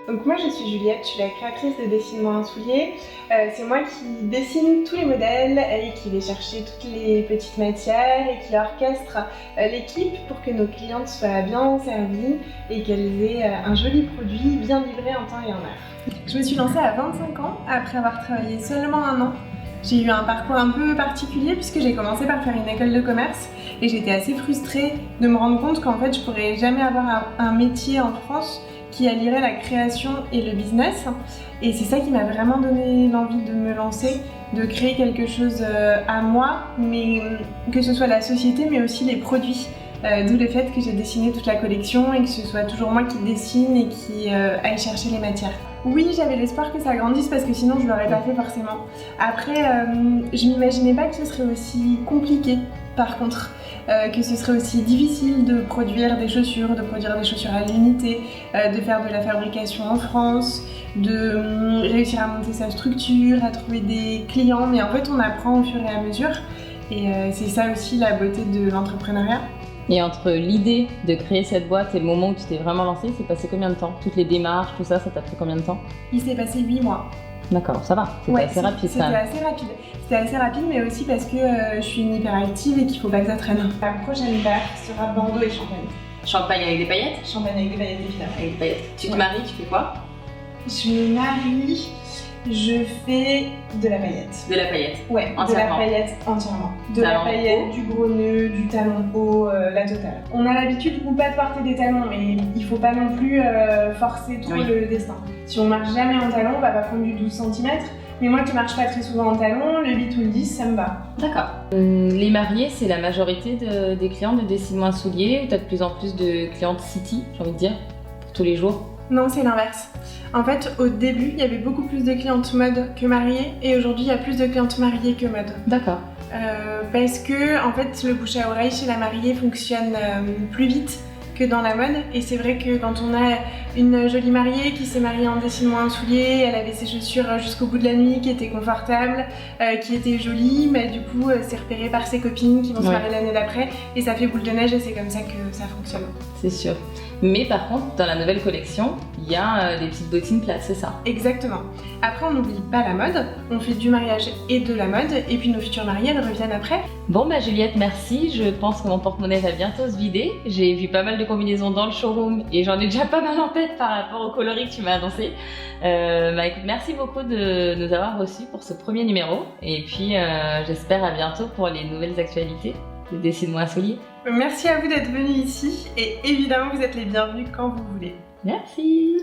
Donc moi je suis Juliette, je suis la créatrice de Dessine-moi un soulier. C'est moi qui dessine tous les modèles et qui vais chercher toutes les petites matières et qui orchestre l'équipe pour que nos clientes soient bien servies et qu'elles aient un joli produit bien livré en temps et en heure. Je me suis lancée à 25 ans après avoir travaillé seulement 1 an. J'ai eu un parcours un peu particulier puisque j'ai commencé par faire une école de commerce et j'étais assez frustrée de me rendre compte qu'en fait je pourrais jamais avoir un métier en France qui allierait la création et le business. Et c'est ça qui m'a vraiment donné l'envie de me lancer, de créer quelque chose à moi, mais que ce soit la société mais aussi les produits. D'où le fait que j'ai dessiné toute la collection et que ce soit toujours moi qui dessine et qui aille chercher les matières. Oui, j'avais l'espoir que ça grandisse parce que sinon je l'aurais pas fait forcément. Après, je m'imaginais pas que ce serait aussi compliqué par contre, que ce serait aussi difficile de produire des chaussures à l'unité, de faire de la fabrication en France, de réussir à monter sa structure, à trouver des clients, mais en fait on apprend au fur et à mesure et c'est ça aussi la beauté de l'entrepreneuriat. Et entre l'idée de créer cette boîte et le moment où tu t'es vraiment lancée, c'est passé combien de temps? Toutes les démarches, tout ça, ça t'a pris combien de temps? Il s'est passé 8 mois. D'accord, ça va, c'était assez rapide. C'était assez rapide, mais aussi parce que je suis une hyperactive et qu'il faut pas que ça traîne. La prochaine paire sera Bordeaux et Champagne. Champagne avec des paillettes? Champagne avec des paillettes, évidemment. Avec des paillettes. Tu te maries, tu fais quoi? Je me marie, je fais de la paillette. De la paillette? Ouais, entièrement. De la paillette entièrement. De la paillette, du gros nœud, du talon haut, la totale. On a l'habitude ou pas de porter des talons, mais il faut pas non plus forcer trop le destin. Si on marche jamais en talon, on va pas prendre du 12 cm. Mais moi qui marche pas très souvent en talon, le 8 ou le 10, ça me va. D'accord. Les mariés, c'est la majorité des clients de Dessine-moi un soulier, ou t'as de plus en plus de clientes city, j'ai envie de dire, pour tous les jours? Non, c'est l'inverse. En fait, au début, il y avait beaucoup plus de clientes mode que mariées, et aujourd'hui, il y a plus de clientes mariées que mode. D'accord. Parce que, en fait, le bouche à oreille chez la mariée fonctionne plus vite que dans la mode, et c'est vrai que quand on a une jolie mariée qui s'est mariée en Dessine-moi un soulier, elle avait ses chaussures jusqu'au bout de la nuit, qui étaient confortables, qui étaient jolies, mais du coup c'est repéré par ses copines qui vont se marier l'année d'après, et ça fait boule de neige et c'est comme ça que ça fonctionne. C'est sûr. Mais par contre, dans la nouvelle collection, il y a des petites bottines plates, c'est ça? Exactement. Après, on n'oublie pas la mode, on fait du mariage et de la mode, et puis nos futures mariées, elles reviennent après. Bon bah Juliette, merci. Je pense que mon porte-monnaie va bientôt se vider. J'ai vu pas mal de combinaisons dans le showroom et j'en ai déjà pas mal en tête par rapport au coloris que tu m'as annoncé. Écoute, merci beaucoup de nous avoir reçus pour ce premier numéro, et puis j'espère à bientôt pour les nouvelles actualités de Dessine-moi un soulier. Merci à vous d'être venus ici, et évidemment vous êtes les bienvenus quand vous voulez. Merci.